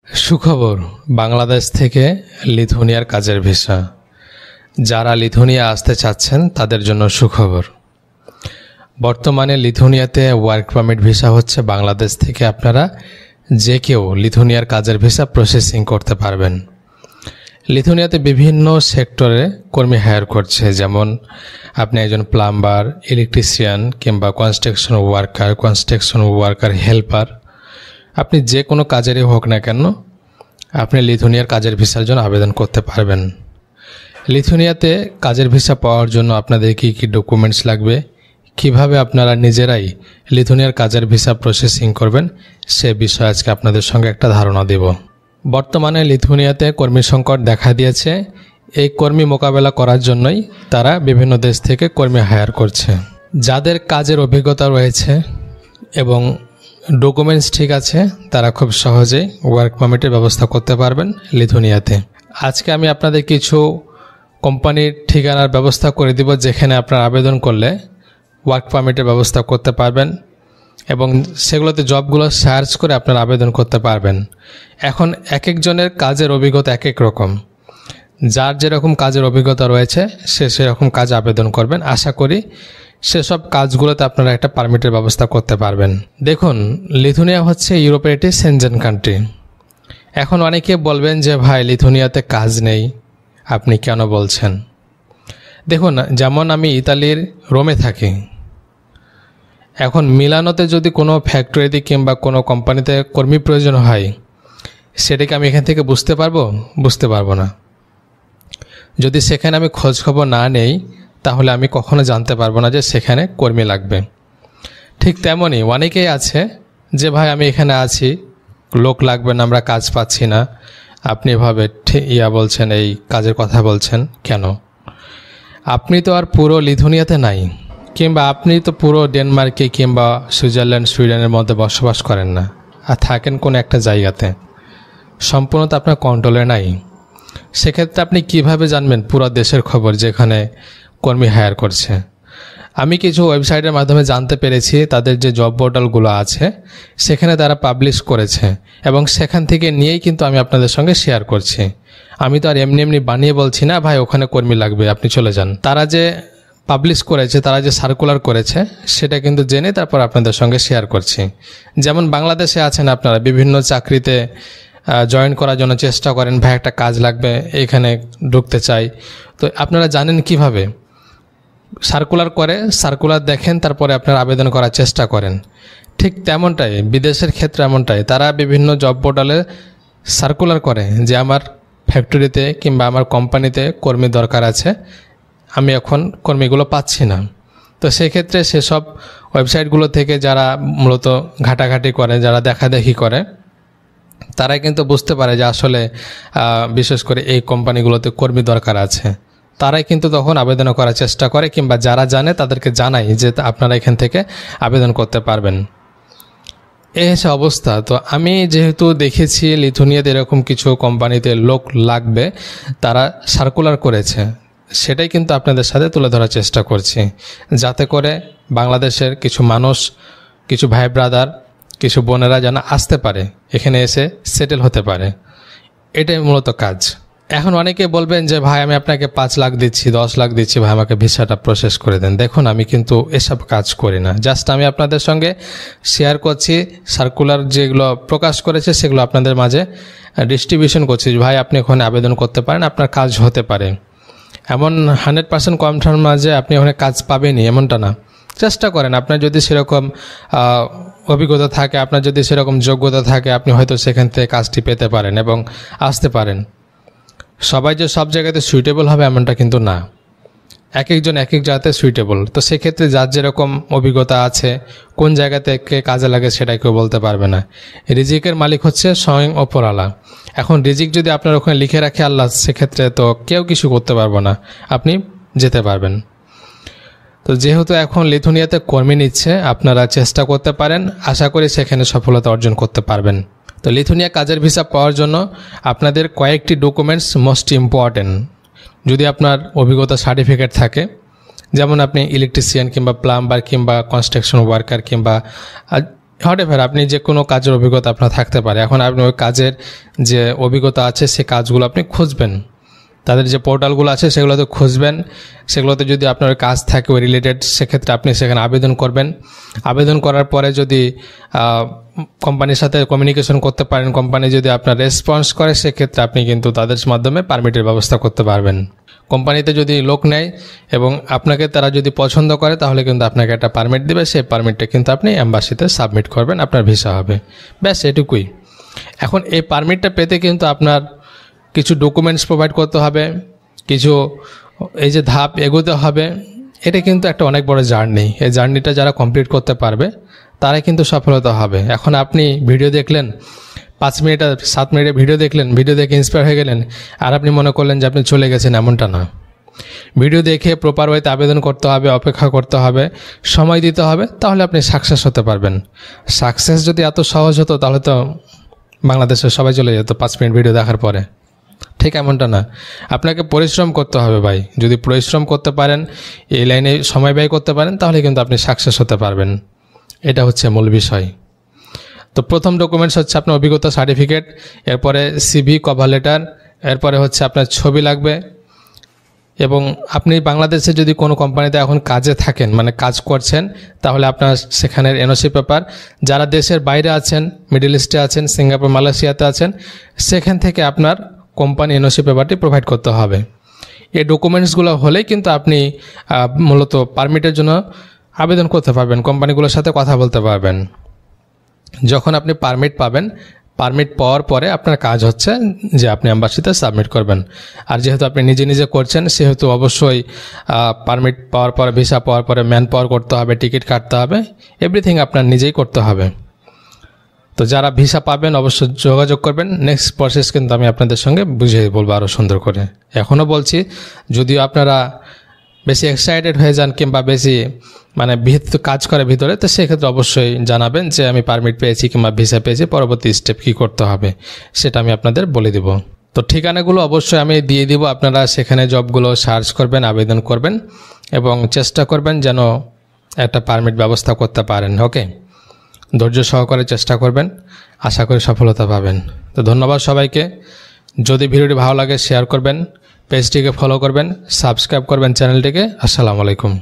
সুখবর, বাংলাদেশ থেকে লিথুনিয়ার কাজের ভিসা। যারা লিথুনিয়া আসতে চাচ্ছেন তাদের জন্য সুখবর। বর্তমানে লিথুনিয়াতে ওয়ার্ক পারমিট ভিসা হচ্ছে বাংলাদেশ থেকে আপনারা যে কেউ লিথুনিয়ার কাজের ভিসা প্রসেসিং করতে পারবেন। লিথুনিয়াতে বিভিন্ন সেক্টরে কর্মী হায়ার করছে, যেমন আপনি একজন প্লাম্বার, ইলেকট্রিশিয়ান কিংবা কনস্ট্রাকশন ওয়ার্কার হেল্পার, আপনি যে কোনো কাজেরই হোক না কেন আপনি লিথুনিয়ার কাজের ভিসার জন্য আবেদন করতে পারবেন। লিথুনিয়াতে কাজের ভিসা পাওয়ার জন্য আপনাদের কী কী ডকুমেন্টস লাগবে, কিভাবে আপনারা নিজেরাই লিথুনিয়ার কাজের ভিসা প্রসেসিং করবেন, সে বিষয়ে আজকে আপনাদের সঙ্গে একটা ধারণা দেব। বর্তমানে লিথুনিয়াতে কর্মী সংকট দেখা দিয়েছে। এই কর্মী মোকাবেলা করার জন্যই তারা বিভিন্ন দেশ থেকে কর্মী হায়ার করছে। যাদের কাজের অভিজ্ঞতা রয়েছে এবং ডকুমেন্টস ঠিক আছে, তারা খুব সহজেই ওয়ার্ক পারমিটের ব্যবস্থা করতে পারবেন লিথুনিয়াতে। আজকে আমি আপনাদের কিছু কোম্পানির ঠিকানার ব্যবস্থা করে দিব, যেখানে আপনারা আবেদন করলে ওয়ার্ক পারমিটের ব্যবস্থা করতে পারবেন এবং সেগুলোতে জবগুলো সার্চ করে আপনারা আবেদন করতে পারবেন। এখন এক একজনের কাজের অভিজ্ঞতা এক এক রকম, যার যেরকম কাজের অভিজ্ঞতা রয়েছে সে সেরকম কাজ আবেদন করবেন। আশা করি সেসব কাজগুলোতে আপনারা একটা পারমিটের ব্যবস্থা করতে পারবেন। দেখুন, লিথুনিয়া হচ্ছে ইউরোপের একটি সেনজেন কান্ট্রি। এখন অনেকে বলবেন যে ভাই লিথুনিয়াতে কাজ নেই, আপনি কেন বলছেন? দেখুন, যেমন আমি ইতালির রোমে থাকি, এখন মিলানোতে যদি কোনো ফ্যাক্টরিতে কিংবা কোনো কোম্পানিতে কর্মী প্রয়োজন হয়, সেটাকে আমি এখান থেকে বুঝতে পারবো না। যদি সেখানে আমি খোঁজখবর না নেই, তাহলে আমি কখনো জানতে পারবো না যে সেখানে কর্মী লাগবে। ঠিক তেমনই অনেকেই আছে যে ভাই আমি এখানে আছি, লোক লাগবে না, আমরা কাজ পাচ্ছি না, আপনি এভাবে বলছেন, এই কাজের কথা বলছেন কেন? আপনি তো আর পুরো লিথুনিয়াতে নাই, কিংবা আপনি তো পুরো ডেনমার্কে কিংবা সুইডেনের মধ্যে বসবাস করেন না, আর থাকেন কোনো একটা জায়গাতে, সম্পূর্ণ তো আপনার কন্ট্রোলে নাই। সেক্ষেত্রে আপনি কিভাবে জানবেন পুরো দেশের খবর যেখানে কর্মী হায়ার করছে? আমি কিছু ওয়েবসাইটের মাধ্যমে জানতে পেরেছি, তাদের যে জব পোর্টালগুলো আছে সেখানে তারা পাবলিশ করেছে এবং সেখান থেকে নিয়েই কিন্তু আমি আপনাদের সঙ্গে শেয়ার করছি। আমি তো আর এমনি বানিয়ে বলছি না ভাই ওখানে কর্মী লাগবে আপনি চলে যান। তারা যে পাবলিশ করেছে, তারা যে সার্কুলার করেছে, সেটা কিন্তু জেনে তারপর আপনাদের সঙ্গে শেয়ার করছি। যেমন বাংলাদেশে আছেন আপনারা, বিভিন্ন চাকরিতে জয়েন করার জন্য চেষ্টা করেন, ভাই একটা কাজ লাগবে, এখানে ঢুকতে চাই, তো আপনারা জানেন কিভাবে সার্কুলার দেখেন, তারপরে আপনারা আবেদন করার চেষ্টা করেন। ঠিক তেমনটাই বিদেশের ক্ষেত্রে এমনটাই, তারা বিভিন্ন জব পোর্টালে সার্কুলার করে যে আমার ফ্যাক্টরিতে কিংবা আমার কোম্পানিতে কর্মী দরকার আছে, আমি এখন কর্মীগুলো পাচ্ছি না। তো সেক্ষেত্রে সেসব ওয়েবসাইটগুলো থেকে যারা মূলত ঘাটাঘাটি করে, যারা দেখাদেখি করে, তারাই কিন্তু বুঝতে পারে যে আসলে বিশেষ করে এই কোম্পানিগুলোতে কর্মী দরকার আছে। তারাই কিন্তু তখন আবেদন করার চেষ্টা করে, কিংবা যারা জানে তাদেরকে জানায় যে আপনারা এখান থেকে আবেদন করতে পারবেন। এই হচ্ছে অবস্থা। তো আমি যেহেতু দেখেছি লিথুনিয়াতে এরকম কিছু কোম্পানিতে লোক লাগবে, তারা সার্কুলার করেছে, সেটাই কিন্তু আপনাদের সাথে তুলে ধরার চেষ্টা করছি, যাতে করে বাংলাদেশের কিছু মানুষ, কিছু ভাই ব্রাদার, কিছু বোনেরা যেন আসতে পারে, এখানে এসে সেটেল হতে পারে। এটাই মূলত কাজ। এখন অনেকে বলবেন যে ভাই আমি আপনাকে 5 লাখ দিচ্ছি, 10 লাখ দিচ্ছি, ভাই আমাকে ভিসাটা প্রসেস করে দেন। দেখুন, আমি কিন্তু এসব কাজ করি না, জাস্ট আমি আপনাদের সঙ্গে শেয়ার করছি, সার্কুলার যেগুলো প্রকাশ করেছে সেগুলো আপনাদের মাঝে ডিস্ট্রিবিউশন করছি। ভাই আপনি ওখানে আবেদন করতে পারেন, আপনার কাজ হতে পারে। এমন 100% কনফার্ম না যে আপনি ওখানে কাজ পাবেনই, এমনটা না। চেষ্টা করেন, আপনার যদি সেরকম অভিজ্ঞতা থাকে, আপনার যদি সেরকম যোগ্যতা থাকে, আপনি হয়তো সেখান থেকে কাজটি পেতে পারেন এবং আসতে পারেন। সবাই যে সব জায়গাতে সুইটেবল হবে এমনটা কিন্তু না, এক একজন এক এক জায়গাতে সুইটেবল। তো সেক্ষেত্রে যার যেরকম অভিজ্ঞতা আছে, কোন জায়গা থেকে কাজে লাগে সেটা কেউ বলতে পারবে না। রিজিকের মালিক হচ্ছে স্বয়ং ওপরওয়ালা। এখন রিজিক যদি আপনার ওখানে লিখে রাখে আল্লাহ, সেক্ষেত্রে তো কেউ কিছু করতে পারবো না, আপনি যেতে পারবেন। তো যেহেতু এখন লিথুনিয়াতে কর্মী নিচ্ছে, আপনারা চেষ্টা করতে পারেন, আশা করি সেখানে সফলতা অর্জন করতে পারবেন। তো লিথুনিয়া কাজের ভিসা পাওয়ার জন্য আপনাদের কয়েকটি ডকুমেন্টস মোস্ট ইম্পর্টেন্ট। যদি আপনার অভিজ্ঞতা সার্টিফিকেট থাকে, যেমন আপনি ইলেকট্রিশিয়ান কিংবা প্লাম্বার কিংবা কনস্ট্রাকশন ওয়ার্কার কিংবা হোয়াটএভার আপনি যে কোনো কাজের অভিজ্ঞতা আপনার থাকতে পারে। এখন আপনি ওই কাজের যে অভিজ্ঞতা আছে সে কাজগুলো আপনি খুঁজবেন, তাদের যে পোর্টালগুলো আছে সেগুলোতে খুঁজবেন, সেগুলোতে যদি আপনার কাজ থাকে ওই রিলেটেড সেক্ষেত্রে আপনি সেখানে আবেদন করবেন। আবেদন করার পরে যদি কোম্পানির সাথে কমিউনিকেশন করতে পারেন, কোম্পানি যদি আপনার রেসপন্স করে সেক্ষেত্রে আপনি কিন্তু তাদের মাধ্যমে পারমিটের ব্যবস্থা করতে পারবেন। কোম্পানিতে যদি লোক নেয় এবং আপনাকে তারা যদি পছন্দ করে তাহলে কিন্তু আপনাকে একটা পারমিট দেবে, সেই পারমিটটা কিন্তু আপনি এম্বাসিতে সাবমিট করবেন, আপনার ভিসা হবে। ব্যাস এটুকুই। এখন এই পারমিটটা পেতে কিন্তু আপনার কিছু ডকুমেন্টস প্রোভাইড করতে হবে, কিছু এই যে ধাপ এগোতে হবে। এটা কিন্তু একটা অনেক বড় জার্নি। এই জার্নিটা যারা কমপ্লিট করতে পারবে তারাই কিন্তু সফলতা হবে। এখন আপনি ভিডিও দেখলেন, 5 মিনিট 7 মিনিটের ভিডিও দেখলেন, ভিডিও দেখে ইন্সপায়ার হয়ে গেলেন আর আপনি মনে করলেন যে আপনি চলে গেছেন, এমনটা না। ভিডিও দেখে প্রপার ওয়েতে আবেদন করতে হবে, অপেক্ষা করতে হবে, সময় দিতে হবে, তাহলে আপনি সাকসেস হতে পারবেন। সাকসেস যদি এত সহজ হতো তাহলে তো বাংলাদেশে সবাই চলে যেত 5 মিনিট ভিডিও দেখার পরে। ঠিক এমনটা না, আপনাকে পরিশ্রম করতে হবে ভাই। যদি পরিশ্রম করতে পারেন, এই লাইনে সময় ব্যয় করতে পারেন, তাহলে কিন্তু আপনি সাকসেস হতে পারবেন। এটা হচ্ছে মূল বিষয়। তো প্রথম ডকুমেন্টস হচ্ছে আপনার অভিজ্ঞতা সার্টিফিকেট, এরপরে সিভি, কভার লেটার, এরপরে হচ্ছে আপনার ছবি লাগবে। এবং আপনি বাংলাদেশে যদি কোনো কোম্পানিতে এখন কাজে থাকেন, মানে কাজ করছেন, তাহলে আপনার সেখানের এনওসি পেপার। যারা দেশের বাইরে আছেন, মিডল ইস্টে আছেন, সিঙ্গাপুর, মালয়েশিয়াতে আছেন, সেখান থেকে আপনার কোম্পানি এনওসি পেপারটি প্রোভাইড করতে হবে। এই ডকুমেন্টসগুলো হলেই কিন্তু আপনি মূলত পারমিটের জন্য আবেদন করতে পারবেন, কোম্পানিগুলোর সাথে কথা বলতে পারবেন। যখন আপনি পারমিট পাবেন, পারমিট পাওয়ার পরে আপনার কাজ হচ্ছে যে আপনি এম্বাসিতে সাবমিট করবেন। আর যেহেতু আপনি নিজে নিজে করছেন সেহেতু অবশ্যই পারমিট পাওয়ার পরে, ভিসা পাওয়ার পরে ম্যান পাওয়ার করতে হবে, টিকিট কাটতে হবে, এভরিথিং আপনার নিজেই করতে হবে। তো যারা ভিসা পাবেন অবশ্যই যোগাযোগ করবেন। নেক্সট প্রসেস কিন্তু আমি আপনাদের সঙ্গে বুঝিয়ে বলবো আরও সুন্দর করে। এখনও বলছি, যদিও আপনারা বেশি এক্সাইটেড হয়ে যান কিংবা বেশি মানে কাজ করে ভিতরে, তো সেক্ষেত্রে অবশ্যই জানাবেন যে আমি পারমিট পেয়েছি কিংবা ভিসা পেয়েছি, পরবর্তী স্টেপ কী করতে হবে সেটা আমি আপনাদের বলে দেব। তো ঠিকানাগুলো অবশ্যই আমি দিয়ে দিব, আপনারা সেখানে জবগুলো সার্চ করবেন, আবেদন করবেন এবং চেষ্টা করবেন যেন একটা পারমিট ব্যবস্থা করতে পারেন। ওকে, ধৈর্য সহকারে চেষ্টা করবেন, আশা করি সফলতা পাবেন। তো ধন্যবাদ সবাইকে। যদি ভিডিওটি ভালো লাগে শেয়ার করবেন, পেজটিকে ফলো করবেন, সাবস্ক্রাইব করবেন চ্যানেলটিকে। আসসালামু আলাইকুম।